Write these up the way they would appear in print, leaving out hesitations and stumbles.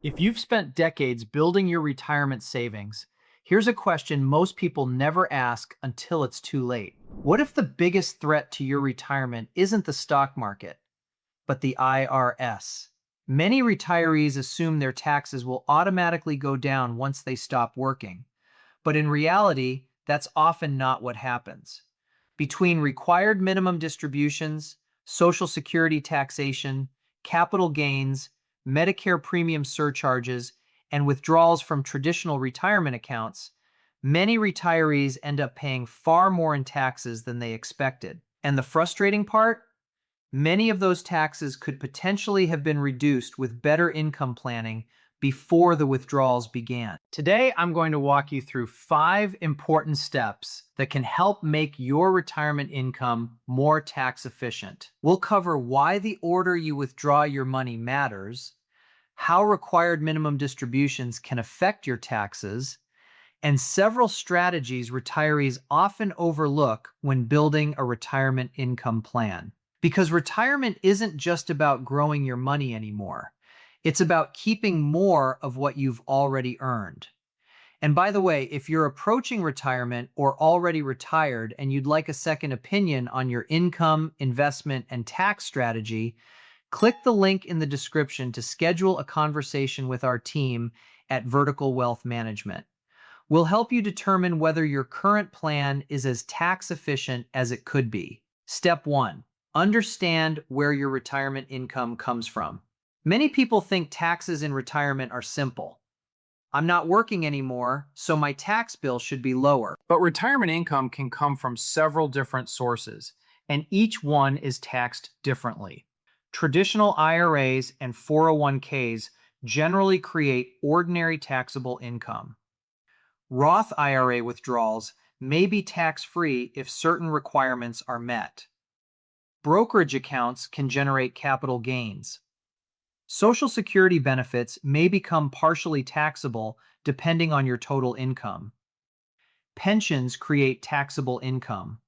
If you've spent decades building your retirement savings, here's a question most people never ask until it's too late. What if the biggest threat to your retirement isn't the stock market, but the IRS? Many retirees assume their taxes will automatically go down once they stop working, but in reality, that's often not what happens. Between required minimum distributions, Social Security taxation, capital gains, Medicare premium surcharges, and withdrawals from traditional retirement accounts, many retirees end up paying far more in taxes than they expected. And the frustrating part? Many of those taxes could potentially have been reduced with better income planning before the withdrawals began. Today, I'm going to walk you through 5 important steps that can help make your retirement income more tax efficient. We'll cover why the order you withdraw your money matters, how required minimum distributions can affect your taxes, and several strategies retirees often overlook when building a retirement income plan. Because retirement isn't just about growing your money anymore. It's about keeping more of what you've already earned. And by the way, if you're approaching retirement or already retired and you'd like a second opinion on your income, investment, and tax strategy, click the link in the description to schedule a conversation with our team at Vertical Wealth Management. We'll help you determine whether your current plan is as tax efficient as it could be. Step 1. Understand where your retirement income comes from. Many people think taxes in retirement are simple. I'm not working anymore, so my tax bill should be lower. But retirement income can come from several different sources, and each one is taxed differently. Traditional IRAs and 401ks generally create ordinary taxable income. Roth IRA withdrawals may be tax-free if certain requirements are met. Brokerage accounts can generate capital gains. Social Security benefits may become partially taxable depending on your total income. Pensions create taxable income.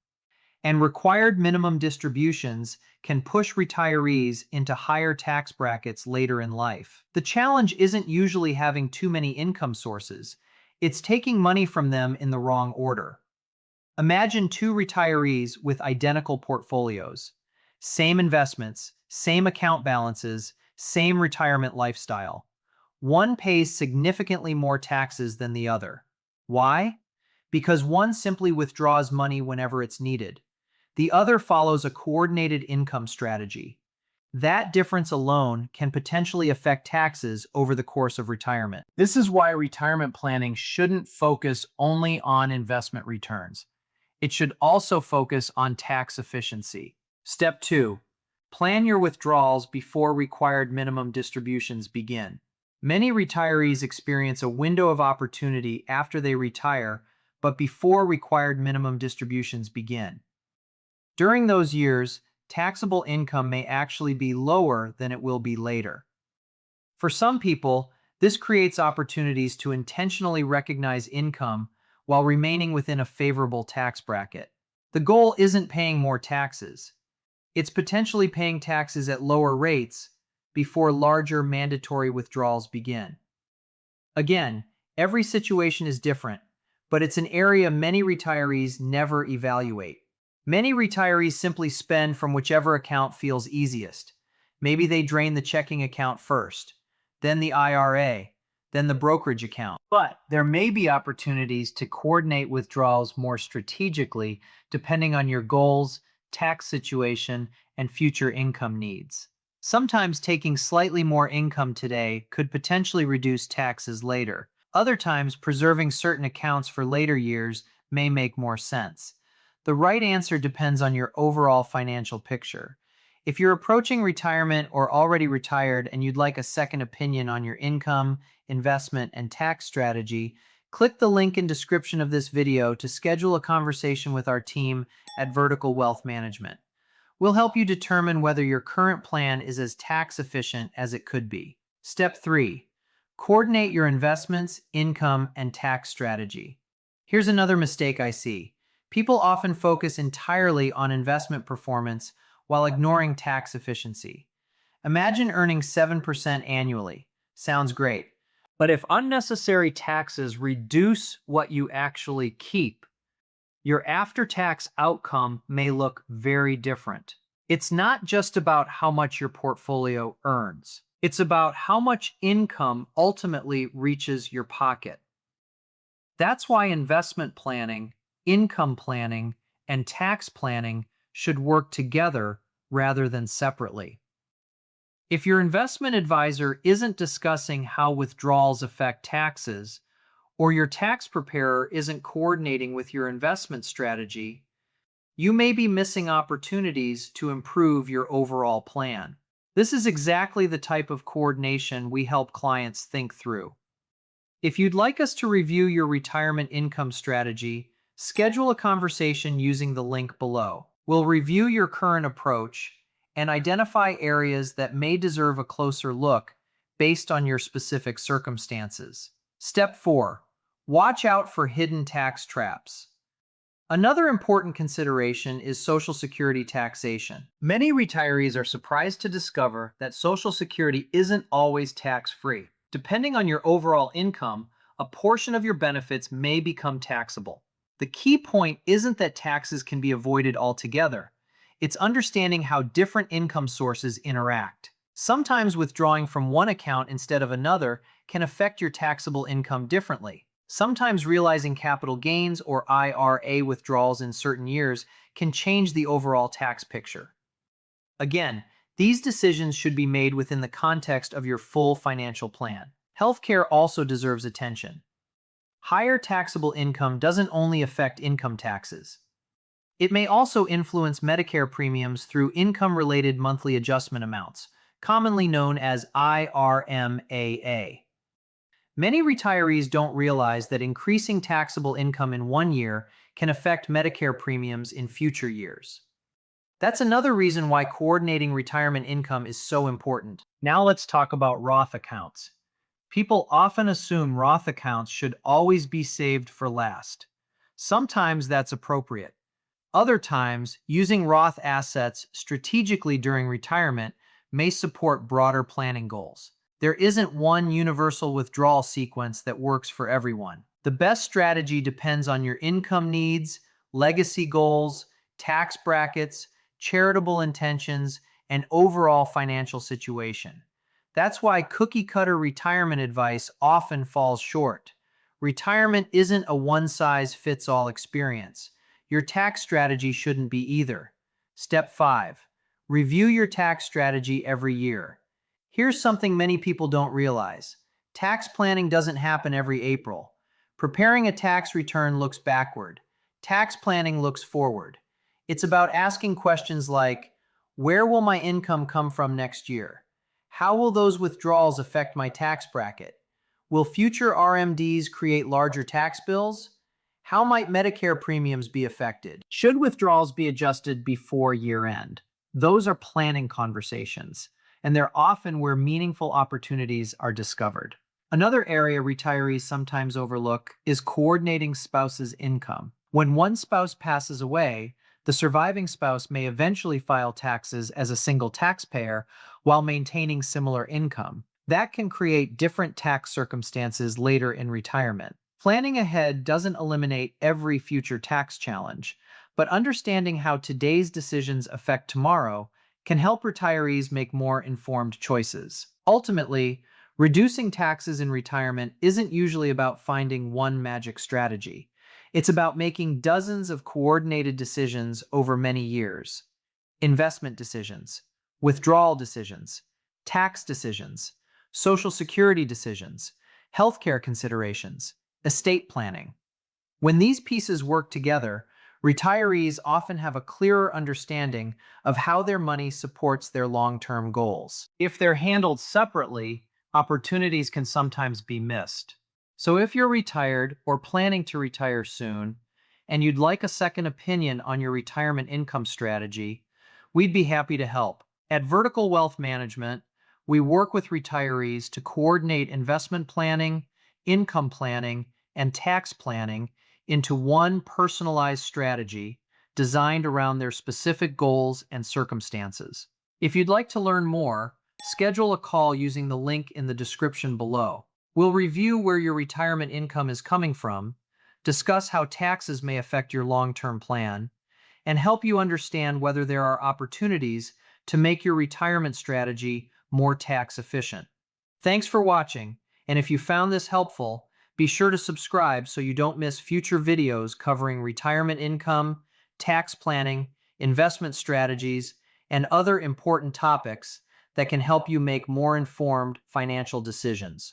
And required minimum distributions can push retirees into higher tax brackets later in life. The challenge isn't usually having too many income sources. It's taking money from them in the wrong order. Imagine 2 retirees with identical portfolios. Same investments, same account balances, same retirement lifestyle. One pays significantly more taxes than the other. Why? Because one simply withdraws money whenever it's needed. The other follows a coordinated income strategy. That difference alone can potentially affect taxes over the course of retirement. This is why retirement planning shouldn't focus only on investment returns. It should also focus on tax efficiency. Step 2. Plan your withdrawals before required minimum distributions begin. Many retirees experience a window of opportunity after they retire, but before required minimum distributions begin. During those years, taxable income may actually be lower than it will be later. For some people, this creates opportunities to intentionally recognize income while remaining within a favorable tax bracket. The goal isn't paying more taxes. It's potentially paying taxes at lower rates before larger mandatory withdrawals begin. Again, every situation is different, but it's an area many retirees never evaluate. Many retirees simply spend from whichever account feels easiest. Maybe they drain the checking account first, then the IRA, then the brokerage account. But there may be opportunities to coordinate withdrawals more strategically depending on your goals, tax situation, and future income needs. Sometimes taking slightly more income today could potentially reduce taxes later. Other times, preserving certain accounts for later years may make more sense. The right answer depends on your overall financial picture. If you're approaching retirement or already retired and you'd like a second opinion on your income, investment, and tax strategy, click the link in description of this video to schedule a conversation with our team at Vertical Wealth Management. We'll help you determine whether your current plan is as tax efficient as it could be. Step 3. Coordinate your investments, income, and tax strategy. Here's another mistake I see. People often focus entirely on investment performance while ignoring tax efficiency. Imagine earning 7% annually. Sounds great. But if unnecessary taxes reduce what you actually keep, your after-tax outcome may look very different. It's not just about how much your portfolio earns. It's about how much income ultimately reaches your pocket. That's why investment planning, income planning, and tax planning should work together rather than separately. If your investment advisor isn't discussing how withdrawals affect taxes, or your tax preparer isn't coordinating with your investment strategy, you may be missing opportunities to improve your overall plan. This is exactly the type of coordination we help clients think through. If you'd like us to review your retirement income strategy, schedule a conversation using the link below. We'll review your current approach and identify areas that may deserve a closer look based on your specific circumstances. Step 4. Watch out for hidden tax traps. Another important consideration is Social Security taxation. Many retirees are surprised to discover that Social Security isn't always tax-free. Depending on your overall income, a portion of your benefits may become taxable. The key point isn't that taxes can be avoided altogether. It's understanding how different income sources interact. Sometimes withdrawing from one account instead of another can affect your taxable income differently. Sometimes realizing capital gains or IRA withdrawals in certain years can change the overall tax picture. Again, these decisions should be made within the context of your full financial plan. Healthcare also deserves attention. Higher taxable income doesn't only affect income taxes. It may also influence Medicare premiums through income-related monthly adjustment amounts, commonly known as IRMAA. Many retirees don't realize that increasing taxable income in one year can affect Medicare premiums in future years. That's another reason why coordinating retirement income is so important. Now let's talk about Roth accounts. People often assume Roth accounts should always be saved for last. Sometimes that's appropriate. Other times, using Roth assets strategically during retirement may support broader planning goals. There isn't one universal withdrawal sequence that works for everyone. The best strategy depends on your income needs, legacy goals, tax brackets, charitable intentions, and overall financial situation. That's why cookie-cutter retirement advice often falls short. Retirement isn't a one-size-fits-all experience. Your tax strategy shouldn't be either. Step 5. Review your tax strategy every year. Here's something many people don't realize. Tax planning doesn't happen every April. Preparing a tax return looks backward. Tax planning looks forward. It's about asking questions like, where will my income come from next year? How will those withdrawals affect my tax bracket? Will future RMDs create larger tax bills? How might Medicare premiums be affected? Should withdrawals be adjusted before year end? Those are planning conversations, and they're often where meaningful opportunities are discovered. Another area retirees sometimes overlook is coordinating spouses' income. When one spouse passes away, the surviving spouse may eventually file taxes as a single taxpayer while maintaining similar income. That can create different tax circumstances later in retirement. Planning ahead doesn't eliminate every future tax challenge, but understanding how today's decisions affect tomorrow can help retirees make more informed choices. Ultimately, reducing taxes in retirement isn't usually about finding one magic strategy. It's about making dozens of coordinated decisions over many years. Investment decisions, withdrawal decisions, tax decisions, Social Security decisions, healthcare considerations, estate planning. When these pieces work together, retirees often have a clearer understanding of how their money supports their long-term goals. If they're handled separately, opportunities can sometimes be missed. So if you're retired or planning to retire soon, and you'd like a second opinion on your retirement income strategy, we'd be happy to help. At Vertical Wealth Management, we work with retirees to coordinate investment planning, income planning, and tax planning into one personalized strategy designed around their specific goals and circumstances. If you'd like to learn more, Schedule a call using the link in the description below. We'll review where your retirement income is coming from, discuss how taxes may affect your long-term plan, and help you understand whether there are opportunities to make your retirement strategy more tax efficient. Thanks for watching, and if you found this helpful, be sure to subscribe so you don't miss future videos covering retirement income, tax planning, investment strategies, and other important topics that can help you make more informed financial decisions.